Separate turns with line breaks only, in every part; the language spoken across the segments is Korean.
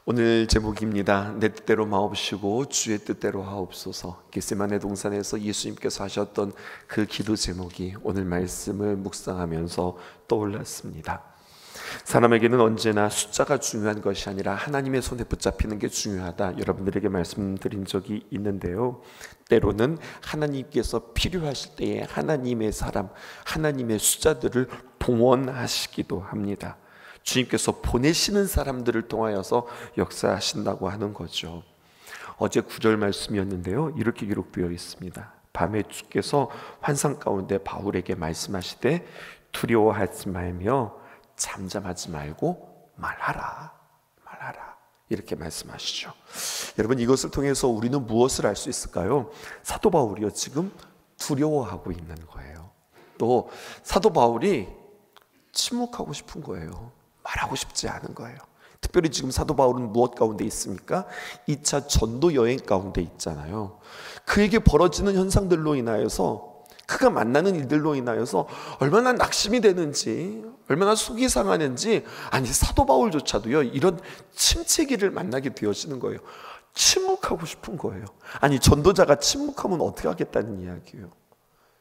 오늘 제목입니다. 내 뜻대로 마옵시고 주의 뜻대로 하옵소서. 겟세마네 동산에서 예수님께서 하셨던 그 기도 제목이 오늘 말씀을 묵상하면서 떠올랐습니다. 사람에게는 언제나 숫자가 중요한 것이 아니라 하나님의 손에 붙잡히는 게 중요하다, 여러분들에게 말씀드린 적이 있는데요, 때로는 하나님께서 필요하실 때에 하나님의 사람, 하나님의 숫자들을 봉헌하시기도 합니다. 주님께서 보내시는 사람들을 통하여서 역사하신다고 하는 거죠. 어제 9절 말씀이었는데요, 이렇게 기록되어 있습니다. 밤에 주께서 환상 가운데 바울에게 말씀하시되 두려워하지 말며 잠잠하지 말고 말하라, 이렇게 말씀하시죠. 여러분, 이것을 통해서 우리는 무엇을 알 수 있을까요? 사도 바울이요, 지금 두려워하고 있는 거예요. 또 사도 바울이 침묵하고 싶은 거예요. 말하고 싶지 않은 거예요. 특별히 지금 사도 바울은 무엇 가운데 있습니까? 2차 전도 여행 가운데 있잖아요. 그에게 벌어지는 현상들로 인하여서, 그가 만나는 일들로 인하여서 얼마나 낙심이 되는지, 얼마나 속이 상하는지, 아니 사도 바울조차도요, 이런 침체기를 만나게 되어지는 거예요. 침묵하고 싶은 거예요. 아니 전도자가 침묵하면 어떻게 하겠다는 이야기예요.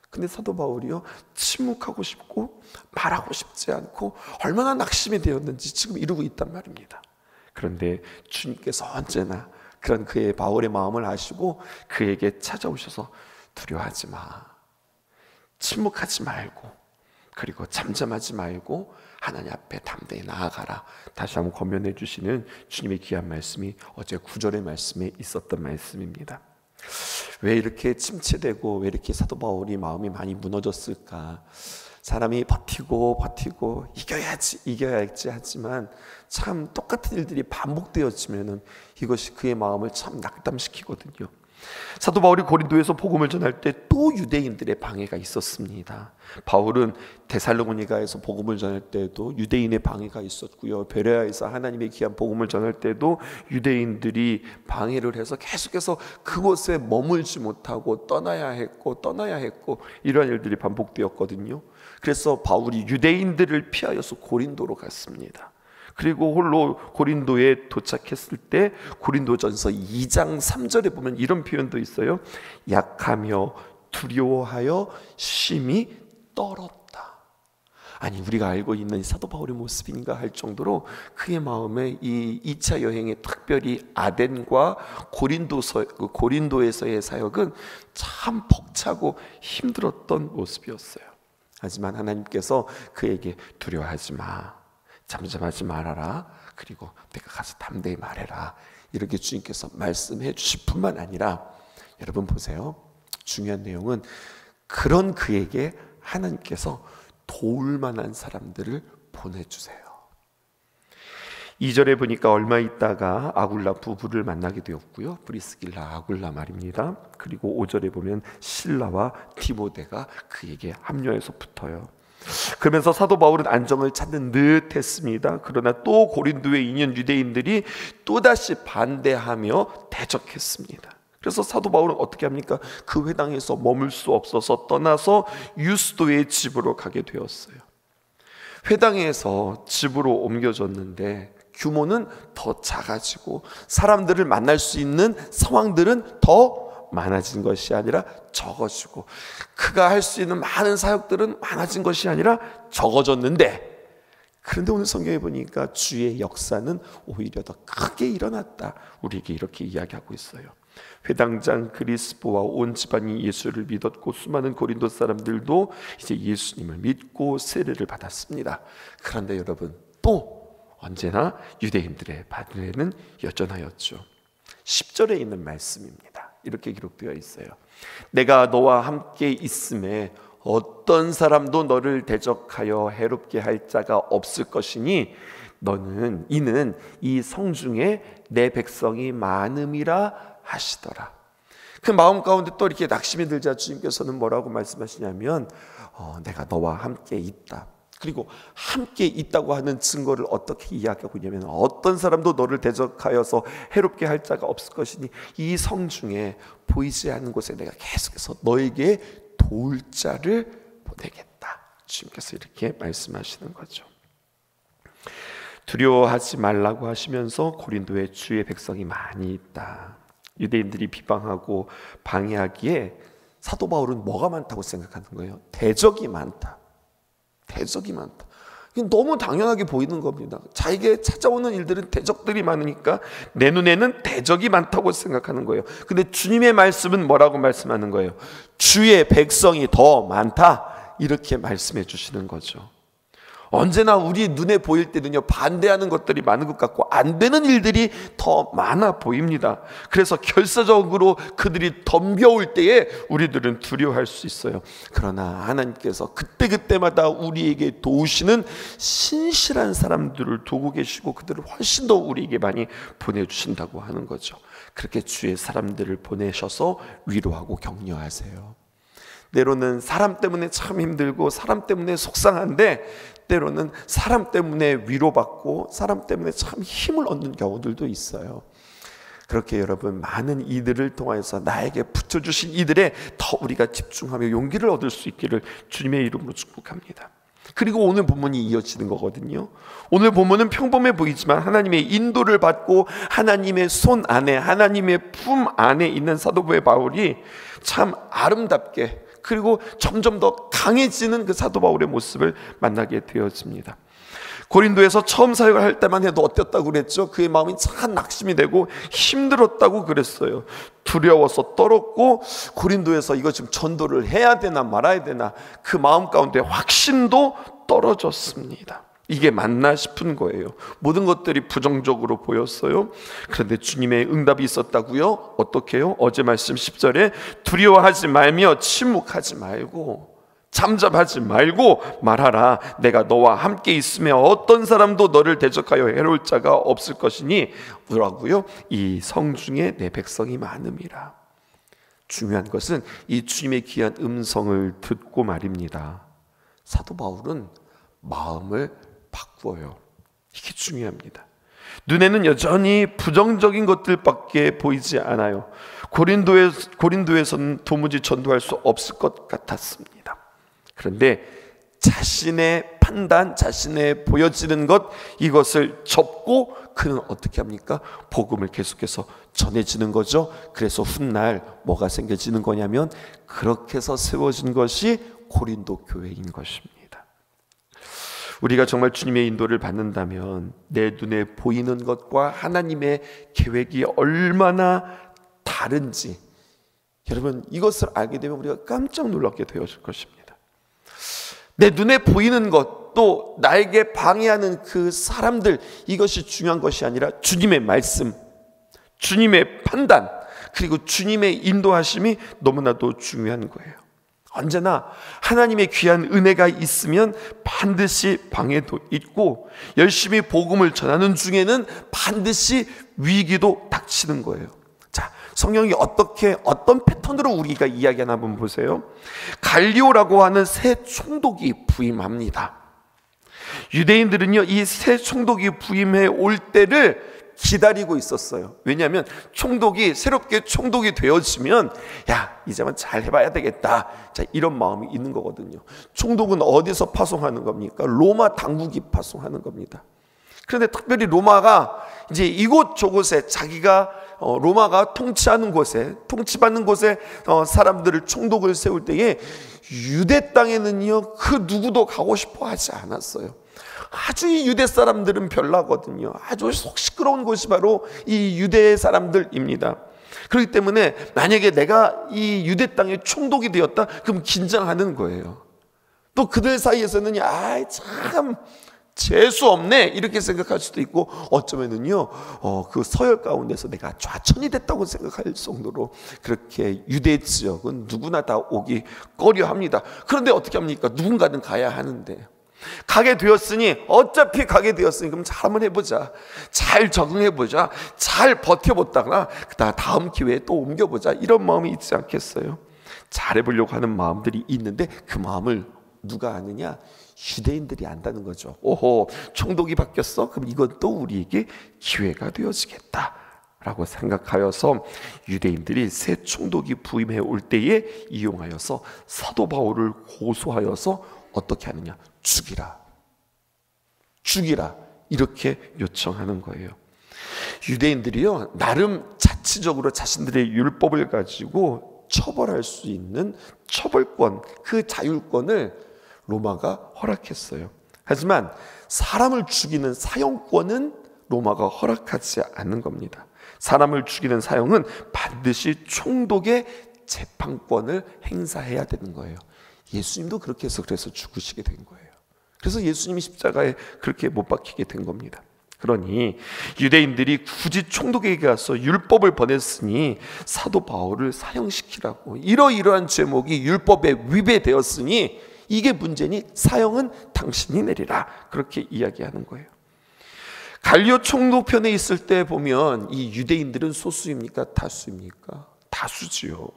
근데 사도 바울이요, 침묵하고 싶고 말하고 싶지 않고 얼마나 낙심이 되었는지 지금 이루고 있단 말입니다. 그런데 주님께서 언제나 그런 그의 바울의 마음을 아시고 그에게 찾아오셔서 두려워하지 마, 침묵하지 말고, 그리고 잠잠하지 말고 하나님 앞에 담대히 나아가라, 다시 한번 권면해 주시는 주님의 귀한 말씀이 어제 9절의 말씀에 있었던 말씀입니다. 왜 이렇게 침체되고 왜 이렇게 사도 바울이 마음이 많이 무너졌을까? 사람이 버티고 이겨야지 하지만 참 똑같은 일들이 반복되어지면은 이것이 그의 마음을 참 낙담시키거든요. 사도 바울이 고린도에서 복음을 전할 때 또 유대인들의 방해가 있었습니다. 바울은 데살로니가에서 복음을 전할 때도 유대인의 방해가 있었고요, 베레아에서 하나님의 귀한 복음을 전할 때도 유대인들이 방해를 해서 계속해서 그곳에 머물지 못하고 떠나야 했고 이러한 일들이 반복되었거든요. 그래서 바울이 유대인들을 피하여서 고린도로 갔습니다. 그리고 홀로 고린도에 도착했을 때 고린도전서 2장 3절에 보면 이런 표현도 있어요. 약하며 두려워하여 심히 떨었다. 아니 우리가 알고 있는 사도 바울의 모습인가 할 정도로 그의 마음에 이 2차 여행에, 특별히 아덴과 고린도에서의 사역은 참 벅차고 힘들었던 모습이었어요. 하지만 하나님께서 그에게 두려워하지 마, 잠잠하지 말아라, 그리고 내가 가서 담대히 말해라, 이렇게 주님께서 말씀해 주실 뿐만 아니라, 여러분 보세요, 중요한 내용은 그런 그에게 하나님께서 도울 만한 사람들을 보내주세요. 2절에 보니까 얼마 있다가 아굴라 부부를 만나게 되었고요, 브리스길라 아굴라 말입니다. 그리고 5절에 보면 실라와 디모데가 그에게 합류해서 붙어요. 그러면서 사도 바울은 안정을 찾는 듯 했습니다. 그러나 또 고린도에 있는 유대인들이 또다시 반대하며 대적했습니다. 그래서 사도 바울은 어떻게 합니까? 그 회당에서 머물 수 없어서 떠나서 유스도의 집으로 가게 되었어요. 회당에서 집으로 옮겨졌는데 규모는 더 작아지고 사람들을 만날 수 있는 상황들은 더 많아진 것이 아니라 적어지고, 그가 할 수 있는 많은 사역들은 많아진 것이 아니라 적어졌는데, 그런데 오늘 성경에 보니까 주의 역사는 오히려 더 크게 일어났다, 우리에게 이렇게 이야기하고 있어요. 회당장 그리스포와 온 집안이 예수를 믿었고 수많은 고린도 사람들도 이제 예수님을 믿고 세례를 받았습니다. 그런데 여러분, 또 언제나 유대인들의 반대는 여전하였죠. 10절에 있는 말씀입니다. 이렇게 기록되어 있어요. 내가 너와 함께 있음에 어떤 사람도 너를 대적하여 해롭게 할 자가 없을 것이니 이는 이 성중에 내 백성이 많음이라 하시더라. 그 마음 가운데 또 이렇게 낙심이 들자 주님께서는 뭐라고 말씀하시냐면 내가 너와 함께 있다. 그리고 함께 있다고 하는 증거를 어떻게 이야기하고 있냐면, 어떤 사람도 너를 대적하여서 해롭게 할 자가 없을 것이니 이 성중에 보이지 않는 곳에 내가 계속해서 너에게 도울 자를 보내겠다. 주님께서 이렇게 말씀하시는 거죠. 두려워하지 말라고 하시면서 고린도에 주의 백성이 많이 있다. 유대인들이 비방하고 방해하기에 사도 바울은 뭐가 많다고 생각하는 거예요? 대적이 많다. 대적이 많다. 이게 너무 당연하게 보이는 겁니다. 자기에게 찾아오는 일들은 대적들이 많으니까 내 눈에는 대적이 많다고 생각하는 거예요. 근데 주님의 말씀은 뭐라고 말씀하는 거예요? 주의 백성이 더 많다. 이렇게 말씀해 주시는 거죠. 언제나 우리 눈에 보일 때는요, 반대하는 것들이 많은 것 같고 안 되는 일들이 더 많아 보입니다. 그래서 결사적으로 그들이 덤벼올 때에 우리들은 두려워할 수 있어요. 그러나 하나님께서 그때그때마다 우리에게 도우시는 신실한 사람들을 두고 계시고 그들을 훨씬 더 우리에게 많이 보내주신다고 하는 거죠. 그렇게 주의 사람들을 보내셔서 위로하고 격려하세요. 때로는 사람 때문에 참 힘들고 사람 때문에 속상한데 때로는 사람 때문에 위로받고 사람 때문에 참 힘을 얻는 경우들도 있어요. 그렇게 여러분 많은 이들을 통해서 나에게 붙여주신 이들에 더 우리가 집중하며 용기를 얻을 수 있기를 주님의 이름으로 축복합니다. 그리고 오늘 본문이 이어지는 거거든요. 오늘 본문은 평범해 보이지만 하나님의 인도를 받고 하나님의 손 안에 하나님의 품 안에 있는 사도 바울이 참 아름답게 그리고 점점 더 강해지는 그 사도 바울의 모습을 만나게 되어집니다. 고린도에서 처음 사역을 할 때만 해도 어땠다고 그랬죠? 그의 마음이 참 낙심이 되고 힘들었다고 그랬어요. 두려워서 떨었고 고린도에서 이거 지금 전도를 해야 되나 말아야 되나 그 마음 가운데 확신도 떨어졌습니다. 이게 맞나 싶은 거예요. 모든 것들이 부정적으로 보였어요. 그런데 주님의 응답이 있었다고요? 어떻게 해요? 어제 말씀 10절에 두려워하지 말며 침묵하지 말고 잠잠하지 말고 말하라. 내가 너와 함께 있으며 어떤 사람도 너를 대적하여 해로울 자가 없을 것이니 뭐라고요? 이 성중에 내 백성이 많음이라. 중요한 것은 이 주님의 귀한 음성을 듣고 말입니다. 사도 바울은 마음을 바꾸어요. 이게 중요합니다. 눈에는 여전히 부정적인 것들밖에 보이지 않아요. 고린도에서는 도무지 전도할 수 없을 것 같았습니다. 그런데 자신의 판단, 자신의 보여지는 것 이것을 접고 그는 어떻게 합니까? 복음을 계속해서 전해지는 거죠. 그래서 훗날 뭐가 생겨지는 거냐면 그렇게 해서 세워진 것이 고린도 교회인 것입니다. 우리가 정말 주님의 인도를 받는다면 내 눈에 보이는 것과 하나님의 계획이 얼마나 다른지 여러분 이것을 알게 되면 우리가 깜짝 놀랍게 되어질 것입니다. 내 눈에 보이는 것 또 나에게 방해하는 그 사람들 이것이 중요한 것이 아니라 주님의 말씀, 주님의 판단 그리고 주님의 인도하심이 너무나도 중요한 거예요. 언제나 하나님의 귀한 은혜가 있으면 반드시 방해도 있고 열심히 복음을 전하는 중에는 반드시 위기도 닥치는 거예요. 자, 성경이 어떤 패턴으로 우리가 이야기하나 한번 보세요. 갈리오라고 하는 새 총독이 부임합니다. 유대인들은요 이 새 총독이 부임해 올 때를 기다리고 있었어요. 왜냐하면 새롭게 총독이 되어지면 야 이제만 잘 해봐야 되겠다. 자 이런 마음이 있는 거거든요. 총독은 어디서 파송하는 겁니까? 로마 당국이 파송하는 겁니다. 그런데 특별히 로마가 이제 이곳 저곳에 자기가 로마가 통치받는 곳에 사람들을 총독을 세울 때에 유대 땅에는요 그 누구도 가고 싶어 하지 않았어요. 아주 이 유대 사람들은 별나거든요. 아주 속 시끄러운 곳이 바로 이 유대 사람들입니다. 그렇기 때문에 만약에 내가 이 유대 땅의 총독이 되었다 그럼 긴장하는 거예요. 또 그들 사이에서는 참 재수 없네 이렇게 생각할 수도 있고 어쩌면은요 그 서열 가운데서 내가 좌천이 됐다고 생각할 정도로 그렇게 유대 지역은 누구나 다 오기 꺼려합니다. 그런데 어떻게 합니까? 누군가는 가야 하는데 어차피 가게 되었으니 그럼 잘 한번 해보자. 잘 적응해보자. 잘 버텨보다가 다음 기회에 또 옮겨보자. 이런 마음이 있지 않겠어요? 잘해보려고 하는 마음들이 있는데 그 마음을 누가 아느냐? 유대인들이 안다는 거죠. 오호, 총독이 바뀌었어? 그럼 이것도 우리에게 기회가 되어지겠다 라고 생각하여서 유대인들이 새 총독이 부임해 올 때에 이용하여서 사도 바울을 고소하여서 어떻게 하느냐? 죽이라 이렇게 요청하는 거예요. 유대인들이요, 나름 자치적으로 자신들의 율법을 가지고 처벌할 수 있는 처벌권, 그 자율권을 로마가 허락했어요. 하지만 사람을 죽이는 사형권은 로마가 허락하지 않는 겁니다. 사람을 죽이는 사형은 반드시 총독의 재판권을 행사해야 되는 거예요. 예수님도 그렇게 해서 그래서 죽으시게 된 거예요. 그래서 예수님이 십자가에 그렇게 못 박히게 된 겁니다. 그러니 유대인들이 굳이 총독에게 가서 율법을 보냈으니 사도 바울을 사형시키라고, 이러이러한 제목이 율법에 위배되었으니 이게 문제니 사형은 당신이 내리라, 그렇게 이야기하는 거예요. 갈리오 총독 편에 있을 때 보면 이 유대인들은 소수입니까? 다수입니까? 다수지요.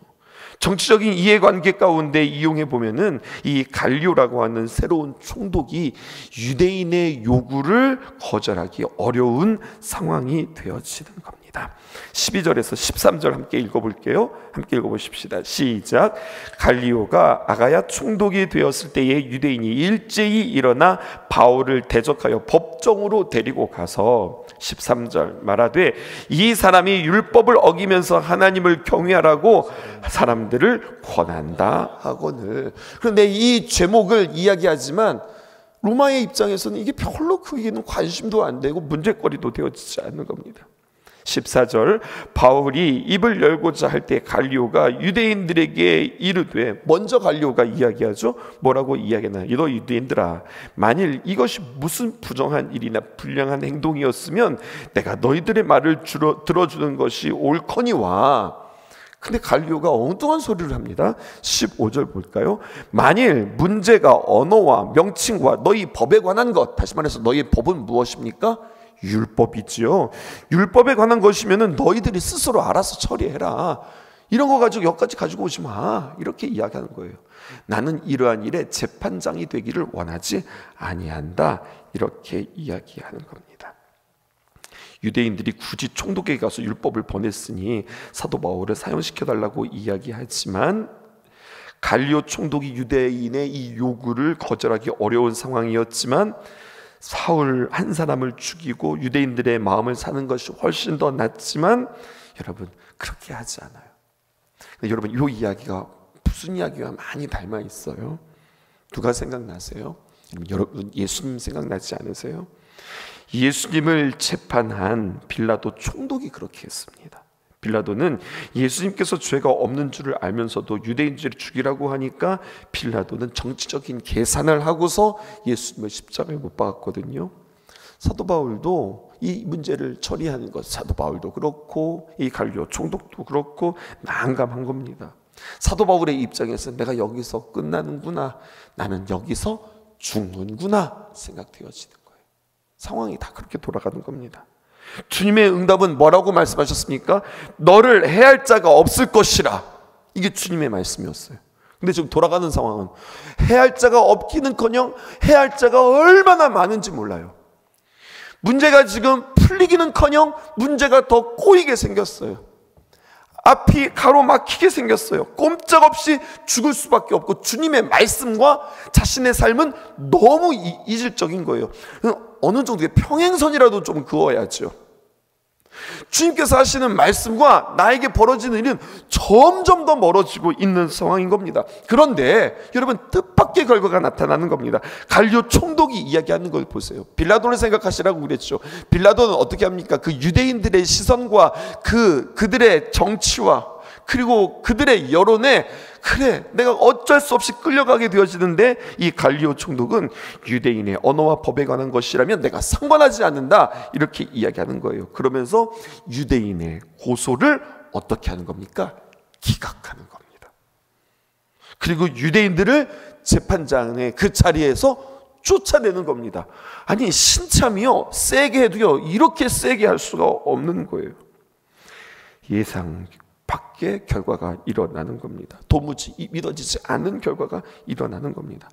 정치적인 이해관계 가운데 이용해 보면은 이 갈리오라고 하는 새로운 총독이 유대인의 요구를 거절하기 어려운 상황이 되어지는 겁니다. 12절에서 13절 함께 읽어볼게요. 함께 읽어보십시다. 시작. 갈리오가 아가야 총독이 되었을 때에 유대인이 일제히 일어나 바울을 대적하여 법정으로 데리고 가서 13절 말하되 이 사람이 율법을 어기면서 하나님을 경외하라고 사람들을 권한다 하거늘. 그런데 이 제목을 이야기하지만 로마의 입장에서는 이게 별로 그에게는 관심도 안 되고 문제거리도 되어지지 않는 겁니다. 14절 바울이 입을 열고자 할 때 갈리오가 유대인들에게 이르되, 먼저 갈리오가 이야기하죠. 뭐라고 이야기하나? 너 유대인들아, 만일 이것이 무슨 부정한 일이나 불량한 행동이었으면 내가 너희들의 말을 들어주는 것이 옳거니와. 근데 갈리오가 엉뚱한 소리를 합니다. 15절 볼까요? 만일 문제가 언어와 명칭과 너희 법에 관한 것, 다시 말해서 너희 법은 무엇입니까? 율법이지요. 율법에 관한 것이면은 너희들이 스스로 알아서 처리해라. 이런 거 가지고 여기까지 가지고 오지 마. 이렇게 이야기하는 거예요. 나는 이러한 일에 재판장이 되기를 원하지 아니한다. 이렇게 이야기하는 겁니다. 유대인들이 굳이 총독에게 가서 율법을 보냈으니 사도 바울을 사형시켜달라고 이야기하지만 갈리오 총독이 유대인의 이 요구를 거절하기 어려운 상황이었지만 사울 한 사람을 죽이고 유대인들의 마음을 사는 것이 훨씬 더 낫지만 여러분 그렇게 하지 않아요. 여러분 이 이야기가 무슨 이야기와 많이 닮아 있어요? 누가 생각나세요? 여러분 예수님 생각나지 않으세요? 예수님을 재판한 빌라도 총독이 그렇게 했습니다. 빌라도는 예수님께서 죄가 없는 줄을 알면서도 유대인들을 죽이라고 하니까 빌라도는 정치적인 계산을 하고서 예수님을 십자가에 못 박았거든요. 사도 바울도 이 문제를 처리하는 것, 사도 바울도 그렇고 이 갈리오 총독도 그렇고 난감한 겁니다. 사도 바울의 입장에서 내가 여기서 끝나는구나, 나는 여기서 죽는구나 생각되어지는 거예요. 상황이 다 그렇게 돌아가는 겁니다. 주님의 응답은 뭐라고 말씀하셨습니까? 너를 해할 자가 없을 것이라. 이게 주님의 말씀이었어요. 근데 지금 돌아가는 상황은 해할 자가 없기는커녕 해할 자가 얼마나 많은지 몰라요. 문제가 지금 풀리기는커녕 문제가 더 꼬이게 생겼어요. 앞이 가로막히게 생겼어요. 꼼짝없이 죽을 수밖에 없고 주님의 말씀과 자신의 삶은 너무 이질적인 거예요. 어느 정도의 평행선이라도 좀 그어야죠. 주님께서 하시는 말씀과 나에게 벌어지는 일은 점점 더 멀어지고 있는 상황인 겁니다. 그런데 여러분 뜻밖의 결과가 나타나는 겁니다. 갈리오 총독이 이야기하는 걸 보세요. 빌라도를 생각하시라고 그랬죠. 빌라도는 어떻게 합니까? 그 유대인들의 시선과 그들의 정치와 그리고 그들의 여론에 그래 내가 어쩔 수 없이 끌려가게 되어지는데 이 갈리오 총독은 유대인의 언어와 법에 관한 것이라면 내가 상관하지 않는다 이렇게 이야기하는 거예요. 그러면서 유대인의 고소를 어떻게 하는 겁니까? 기각하는 겁니다. 그리고 유대인들을 재판장의 그 자리에서 쫓아내는 겁니다. 아니 신참이요 세게 해도요 이렇게 세게 할 수가 없는 거예요. 예상 밖의 결과가 일어나는 겁니다. 도무지 믿어지지 않는 결과가 일어나는 겁니다.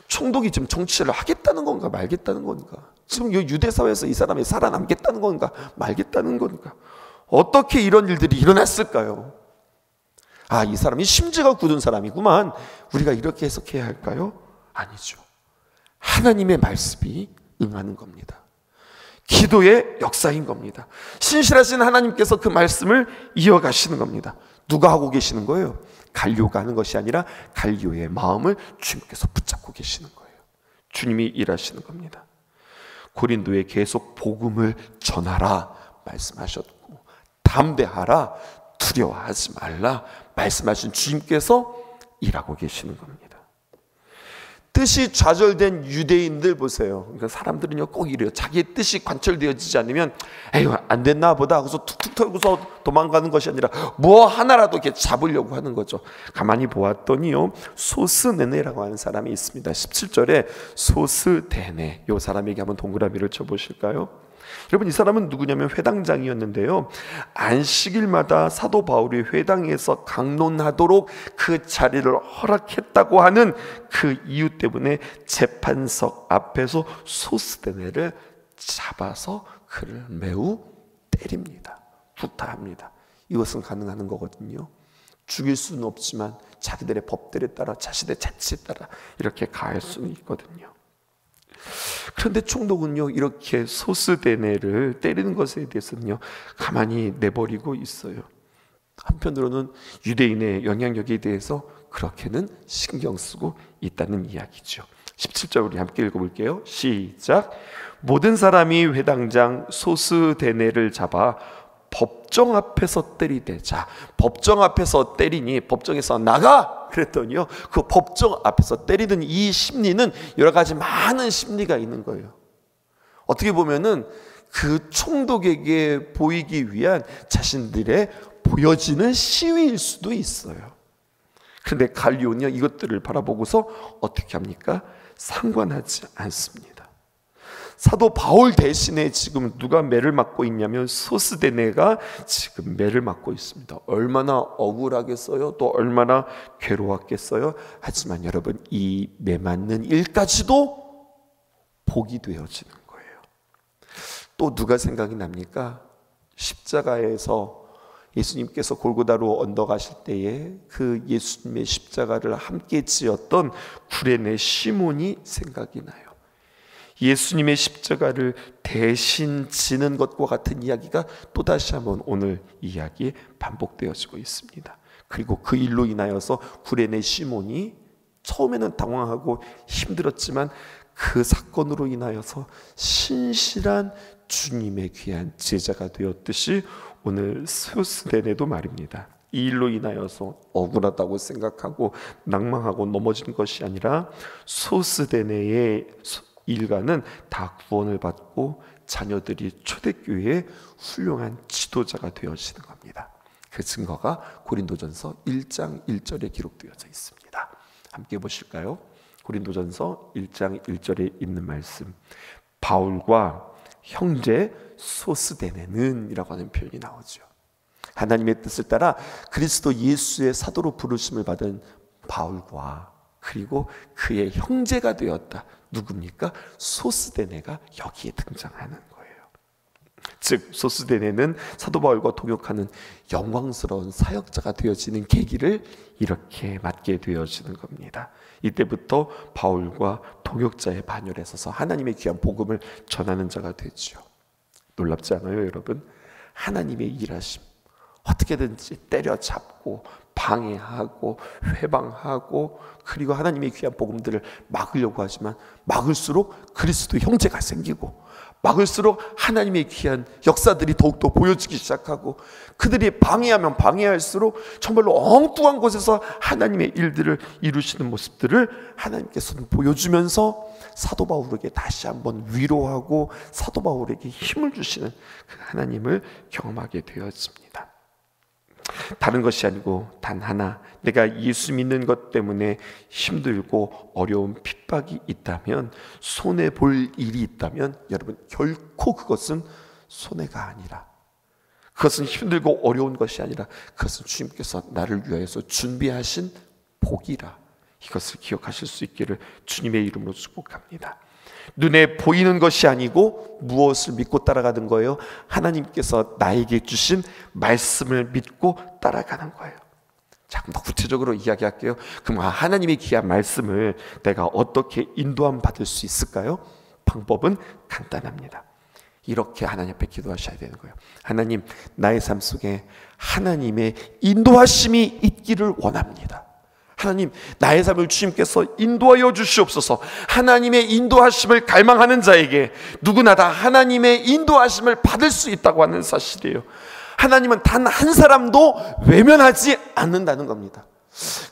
총독이 지금 정치를 하겠다는 건가 말겠다는 건가? 지금 유대 사회에서 이 사람이 살아남겠다는 건가 말겠다는 건가? 어떻게 이런 일들이 일어났을까요? 아, 이 사람이 심지가 굳은 사람이구만. 우리가 이렇게 해석해야 할까요? 아니죠. 하나님의 말씀이 응하는 겁니다. 기도의 역사인 겁니다. 신실하신 하나님께서 그 말씀을 이어가시는 겁니다. 누가 하고 계시는 거예요? 갈료가 하는 것이 아니라 갈료의 마음을 주님께서 붙잡고 계시는 거예요. 주님이 일하시는 겁니다. 고린도에 계속 복음을 전하라 말씀하셨고, 담대하라, 두려워하지 말라 말씀하신 주님께서 일하고 계시는 겁니다. 뜻이 좌절된 유대인들 보세요. 그러니까 사람들은요 꼭 이래요. 자기의 뜻이 관철되어지지 않으면 에휴 안 됐나 보다 하고서 툭툭 털고서 도망가는 것이 아니라 뭐 하나라도 이렇게 잡으려고 하는 거죠. 가만히 보았더니요, 소스네네라고 하는 사람이 있습니다. 17절에 소스데네, 이 사람에게 한번 동그라미를 쳐보실까요? 여러분, 이 사람은 누구냐면 회당장이었는데요, 안식일마다 사도 바울이 회당에서 강론하도록 그 자리를 허락했다고 하는 그 이유 때문에 재판석 앞에서 소스데네를 잡아서 그를 매우 때립니다. 구타합니다. 이것은 가능한 거거든요. 죽일 수는 없지만 자기들의 법들에 따라, 자신의 자치에 따라 이렇게 가할 수는 있거든요. 그런데 총독은요, 이렇게 소스데네를 때리는 것에 대해서는요 가만히 내버리고 있어요. 한편으로는 유대인의 영향력에 대해서 그렇게는 신경 쓰고 있다는 이야기죠. 17절 우리 함께 읽어볼게요. 시작. 모든 사람이 회당장 소스데네를 잡아 법정 앞에서 때리되. 자, 법정 앞에서 때리니 법정에서 나가 그랬더니요, 그 법정 앞에서 때리는 이 심리는 여러 가지 많은 심리가 있는 거예요. 어떻게 보면은 그 총독에게 보이기 위한 자신들의 보여지는 시위일 수도 있어요. 그런데 갈리오는요 이것들을 바라보고서 어떻게 합니까? 상관하지 않습니다. 사도 바울 대신에 지금 누가 매를 맞고 있냐면 소스데네가 지금 매를 맞고 있습니다. 얼마나 억울하겠어요? 또 얼마나 괴로웠겠어요? 하지만 여러분, 이 매 맞는 일까지도 복이 되어지는 거예요. 또 누가 생각이 납니까? 십자가에서 예수님께서 골고다로 언덕하실 때에 그 예수님의 십자가를 함께 지었던 구레네 시몬이 생각이 나요. 예수님의 십자가를 대신 지는 것과 같은 이야기가 또다시 한번 오늘 이야기에 반복되어지고 있습니다. 그리고 그 일로 인하여서 구레네 시몬이 처음에는 당황하고 힘들었지만 그 사건으로 인하여서 신실한 주님의 귀한 제자가 되었듯이 오늘 소스데네도 말입니다. 이 일로 인하여서 억울하다고 생각하고 낭망하고 넘어진 것이 아니라 소스데네의 일가는 다 구원을 받고 자녀들이 초대교회의 훌륭한 지도자가 되어지는 겁니다. 그 증거가 고린도전서 1장 1절에 기록되어져 있습니다. 함께 보실까요? 고린도전서 1장 1절에 있는 말씀, 바울과 형제 소스데네는 이라고 하는 표현이 나오죠. 하나님의 뜻을 따라 그리스도 예수의 사도로 부르심을 받은 바울과 그리고 그의 형제가 되었다. 누굽니까? 소스데네가 여기에 등장하는 거예요. 즉 소스데네는 사도 바울과 동역하는 영광스러운 사역자가 되어지는 계기를 이렇게 맞게 되어지는 겁니다. 이때부터 바울과 동역자의 반열에 서서 하나님의 귀한 복음을 전하는 자가 되죠. 놀랍지 않아요, 여러분? 하나님의 일하심, 어떻게든지 때려잡고 방해하고 회방하고 그리고 하나님의 귀한 복음들을 막으려고 하지만 막을수록 그리스도 형제가 생기고 막을수록 하나님의 귀한 역사들이 더욱더 보여지기 시작하고 그들이 방해하면 방해할수록 정말로 엉뚱한 곳에서 하나님의 일들을 이루시는 모습들을 하나님께서는 보여주면서 사도 바울에게 다시 한번 위로하고 사도 바울에게 힘을 주시는 그 하나님을 경험하게 되었습니다. 다른 것이 아니고 단 하나, 내가 예수 믿는 것 때문에 힘들고 어려운 핍박이 있다면, 손해볼 일이 있다면 여러분 결코 그것은 손해가 아니라, 그것은 힘들고 어려운 것이 아니라 그것은 주님께서 나를 위하여서 준비하신 복이라, 이것을 기억하실 수 있기를 주님의 이름으로 축복합니다. 눈에 보이는 것이 아니고 무엇을 믿고 따라가는 거예요? 하나님께서 나에게 주신 말씀을 믿고 따라가는 거예요. 자, 그럼 더 구체적으로 이야기할게요. 그럼 하나님의 귀한 말씀을 내가 어떻게 인도함 받을 수 있을까요? 방법은 간단합니다. 이렇게 하나님 앞에 기도하셔야 되는 거예요. 하나님, 나의 삶 속에 하나님의 인도하심이 있기를 원합니다. 하나님, 나의 삶을 주님께서 인도하여 주시옵소서. 하나님의 인도하심을 갈망하는 자에게 누구나 다 하나님의 인도하심을 받을 수 있다고 하는 사실이에요. 하나님은 단 한 사람도 외면하지 않는다는 겁니다.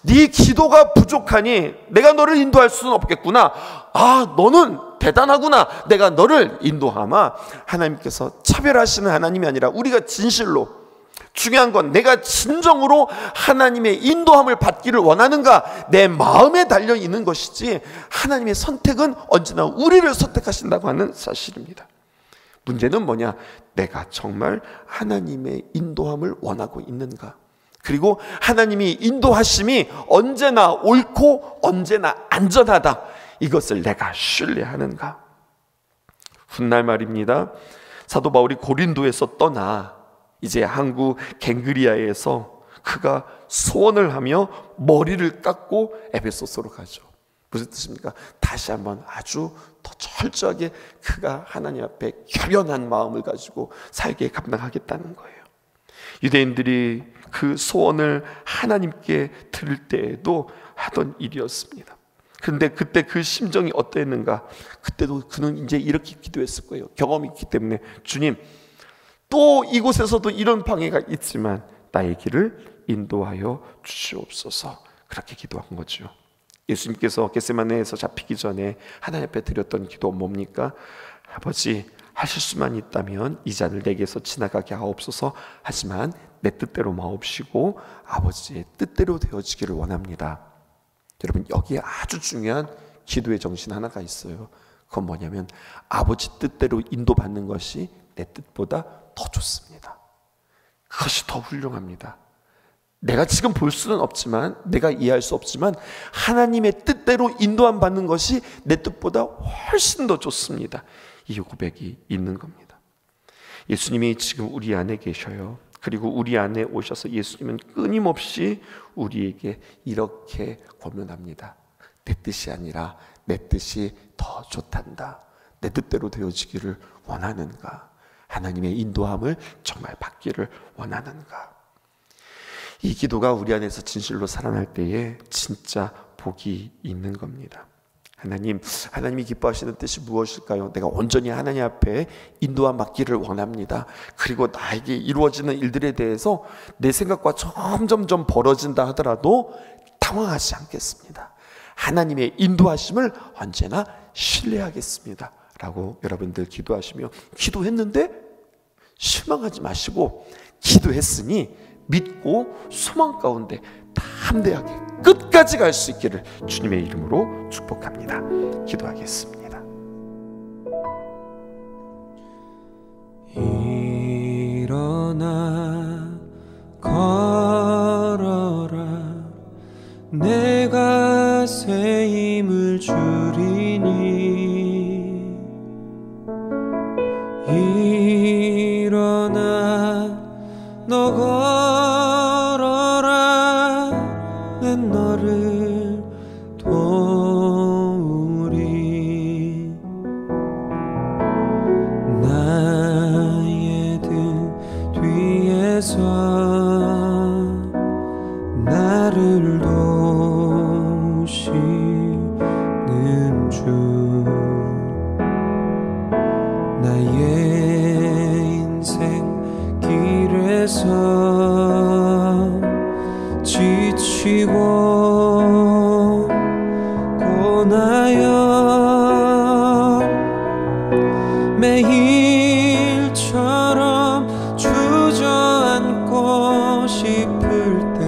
네 기도가 부족하니 내가 너를 인도할 수는 없겠구나. 아, 너는 대단하구나. 내가 너를 인도하마. 하나님께서 차별하시는 하나님이 아니라 우리가 진실로, 중요한 건 내가 진정으로 하나님의 인도함을 받기를 원하는가, 내 마음에 달려 있는 것이지, 하나님의 선택은 언제나 우리를 선택하신다고 하는 사실입니다. 문제는 뭐냐? 내가 정말 하나님의 인도함을 원하고 있는가? 그리고 하나님이 인도하심이 언제나 옳고 언제나 안전하다, 이것을 내가 신뢰하는가? 훗날 말입니다, 사도 바울이 고린도에서 떠나 이제 한국 갱그리아에서 그가 소원을 하며 머리를 깎고 에베소서로 가죠. 무슨 뜻입니까? 다시 한번 아주 더 철저하게 그가 하나님 앞에 결연한 마음을 가지고 살게 감당하겠다는 거예요. 유대인들이 그 소원을 하나님께 드릴 때에도 하던 일이었습니다. 그런데 그때 그 심정이 어땠는가? 그때도 그는 이제 이렇게 기도했을 거예요. 경험이 있기 때문에, 주님, 또 이곳에서도 이런 방해가 있지만 나의 길을 인도하여 주시옵소서. 그렇게 기도한 거죠. 예수님께서 겟세마네에서 잡히기 전에 하나님 앞에 드렸던 기도 뭡니까? 아버지, 하실 수만 있다면 이 잔을 내게서 지나가게 하옵소서. 하지만 내 뜻대로 마옵시고 아버지의 뜻대로 되어지기를 원합니다. 여러분, 여기에 아주 중요한 기도의 정신 하나가 있어요. 그건 뭐냐면, 아버지 뜻대로 인도받는 것이 내 뜻보다 더 좋습니다. 그것이 더 훌륭합니다. 내가 지금 볼 수는 없지만, 내가 이해할 수 없지만, 하나님의 뜻대로 인도함 받는 것이 내 뜻보다 훨씬 더 좋습니다. 이 고백이 있는 겁니다. 예수님이 지금 우리 안에 계셔요. 그리고 우리 안에 오셔서 예수님은 끊임없이 우리에게 이렇게 권면합니다. 내 뜻이 아니라 내 뜻이 더 좋단다. 내 뜻대로 되어지기를 원하는가? 하나님의 인도함을 정말 받기를 원하는가? 이 기도가 우리 안에서 진실로 살아날 때에 진짜 복이 있는 겁니다. 하나님이 기뻐하시는 뜻이 무엇일까요? 내가 온전히 하나님 앞에 인도함 받기를 원합니다. 그리고 나에게 이루어지는 일들에 대해서 내 생각과 점점점 벌어진다 하더라도 당황하지 않겠습니다. 하나님의 인도하심을 언제나 신뢰하겠습니다 라고 여러분들 기도하시며, 기도했는데 실망하지 마시고, 기도했으니 믿고 소망 가운데 담대하게 끝까지 갈 수 있기를 주님의 이름으로 축복합니다. 기도하겠습니다.
일어나 걸어라, 내가 새 힘을 주리니. 일어나 너 걸어라, 난 너를 도우리. 나의 등 뒤에서 나를 도우시는 주, 나의 인생 길에서 지치고 고나여 매일처럼 주저앉고 싶을 때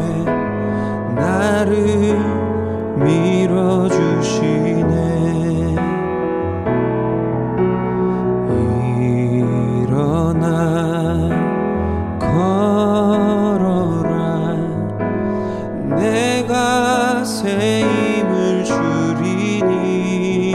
나를 밀어주시네. 일어나 걸어라, 내가 새 힘을 주리니.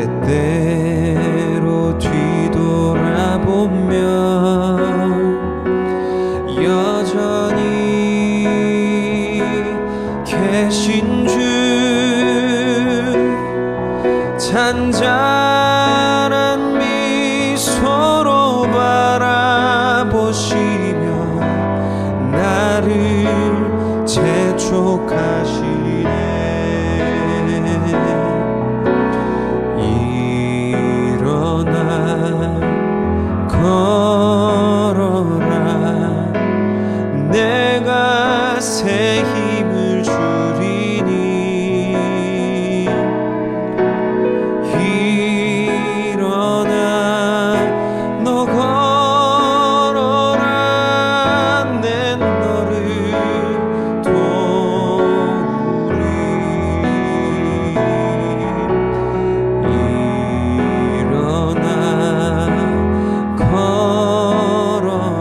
때때로 뒤돌아보면 여전히 계신 주 잔잔한 미소로 바라보시며 나를 재촉하시네. 일어나 걸어라 내가 새 힘을 주리니. 일어나 너 걸어라 내 너를 도우리. 일어나 걸어라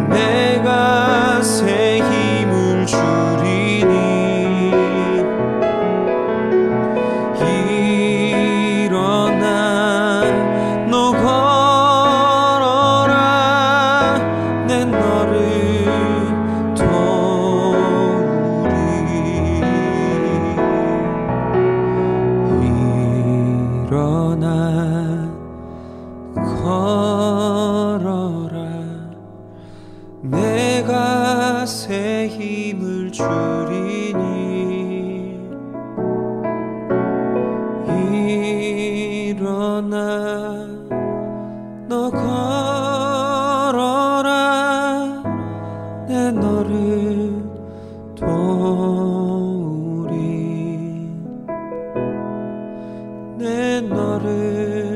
내가 새 힘을 주리니. 일어나 너 걸어라 내 너를 도우리. 일어나 걸어라 내가 새 힘을 주리니. 일어나 너 걸어라 내 너를 도우리. 내 너를